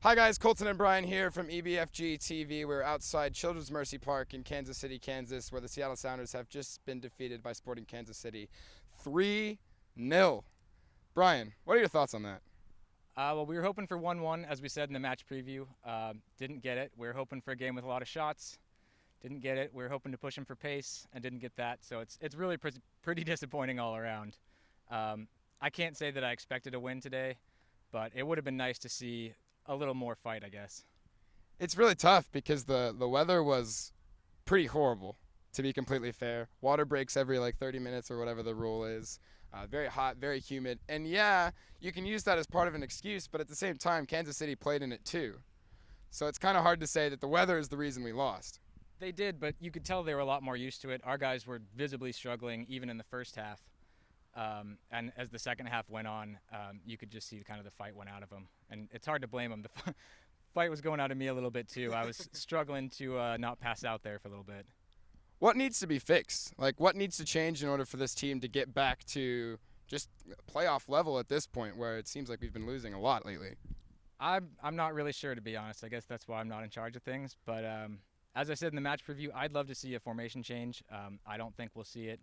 Hi guys, Colton and Brian here from EBFG TV. We're outside Children's Mercy Park in Kansas City, Kansas, where the Seattle Sounders have just been defeated by Sporting Kansas City 3-0. Brian, what are your thoughts on that? Well, we were hoping for 1-1, as we said in the match preview. Didn't get it. We were hoping for a game with a lot of shots. Didn't get it. We were hoping to push them for pace and didn't get that. So it's really pretty disappointing all around. I can't say that I expected a win today, but it would have been nice to see a little more fight, I guess. It's really tough because the weather was pretty horrible, to be completely fair. Water breaks every 30 minutes or whatever the rule is. Very hot, very humid. And yeah, you can use that as part of an excuse, but at the same time, Kansas City played in it too. So it's kind of hard to say that the weather is the reason we lost. They did, but you could tell they were a lot more used to it. Our guys were visibly struggling even in the first half. And as the second half went on, you could just see kind of the fight went out of them. And it's hard to blame them. The fight was going out of me a little bit too. I was struggling to not pass out there for a little bit. What needs to be fixed? What needs to change in order for this team to get back to just playoff level at this point, where it seems like we've been losing a lot lately? I'm not really sure, to be honest. I guess that's why I'm not in charge of things. But as I said in the match preview, I'd love to see a formation change. I don't think we'll see it.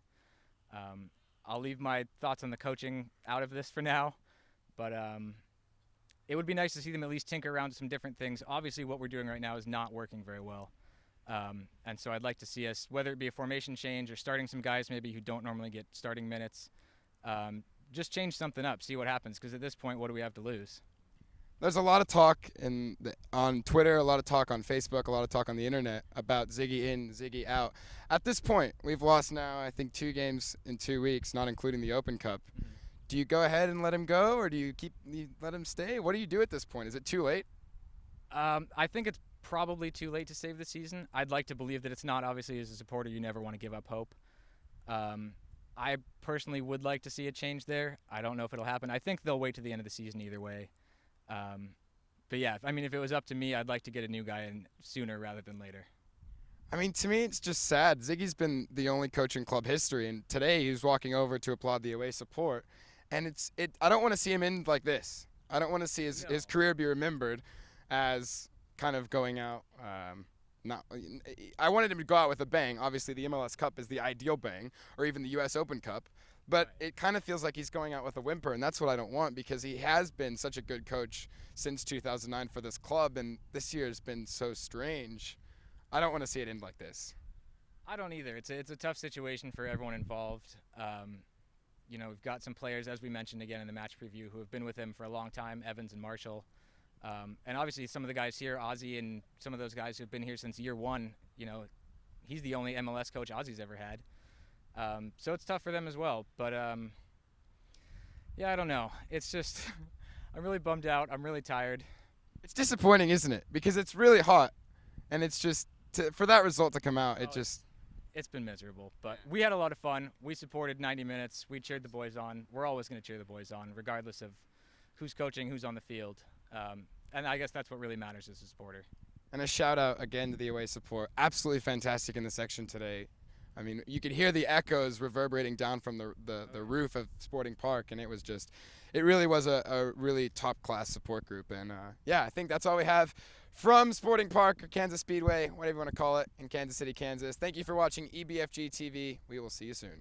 I'll leave my thoughts on the coaching out of this for now. But it would be nice to see them at least tinker around some different things. Obviously, what we're doing right now is not working very well. And so I'd like to see us, whether it be a formation change or starting some guys maybe who don't normally get starting minutes, just change something up, see what happens. Because at this point, what do we have to lose? There's a lot of talk on Twitter, a lot of talk on Facebook, a lot of talk on the internet about Ziggy in, Ziggy out. At this point, we've lost now, I think, 2 games in 2 weeks, not including the Open Cup. Mm-hmm. Do you go ahead and let him go, or do you let him stay? What do you do at this point? Is it too late? I think it's probably too late to save the season. I'd like to believe that it's not. Obviously, as a supporter, you never want to give up hope. I personally would like to see a change there. I don't know if it'll happen. I think they'll wait to the end of the season either way. But yeah, if it was up to me, I'd like to get a new guy in sooner rather than later. To me, it's just sad. Ziggy's been the only coach in club history, and today he was walking over to applaud the away support. And I don't want to see him end like this. I don't want to see his career be remembered as kind of going out. I wanted him to go out with a bang. Obviously, the MLS Cup is the ideal bang, or even the U.S. Open Cup. But it kind of feels like he's going out with a whimper, and that's what I don't want, because he has been such a good coach since 2009 for this club, and this year has been so strange. I don't want to see it end like this. I don't either. It's a tough situation for everyone involved. We've got some players, as we mentioned again in the match preview, who have been with him for a long time, Evans and Marshall. And obviously some of the guys here, Ozzy and some of those guys who have been here since year one, he's the only MLS coach Ozzy's ever had. So it's tough for them as well. But, I don't know. It's just I'm really bummed out. I'm really tired. It's disappointing, isn't it? Because it's really hot, and it's just for that result to come out, It's been miserable. But we had a lot of fun. We supported 90 minutes. We cheered the boys on. We're always going to cheer the boys on, regardless of who's coaching, who's on the field. And I guess that's what really matters as a supporter. And a shout out again to the away support. Absolutely fantastic in the section today. You could hear the echoes reverberating down from the roof of Sporting Park, and it really was a really top-class support group. And, I think that's all we have from Sporting Park, or Kansas Speedway, whatever you want to call it, in Kansas City, Kansas. Thank you for watching EBFG TV. We will see you soon.